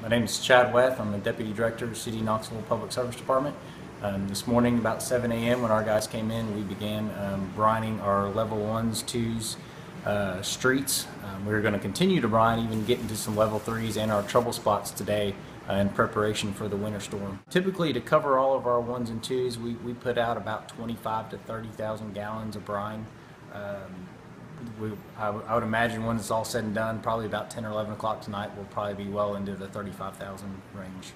My name is Chad Weth. I'm the Deputy Director of City of Knoxville Public Service Department. This morning about 7 a.m. when our guys came in, we began brining our level 1s, 2s streets. We're going to continue to brine, even get into some level 3s and our trouble spots today in preparation for the winter storm. Typically, to cover all of our 1s and 2s, we put out about 25 to 30,000 gallons of brine. I would imagine when it's all said and done, probably about 10 or 11 o'clock tonight, we'll probably be well into the 35,000 range.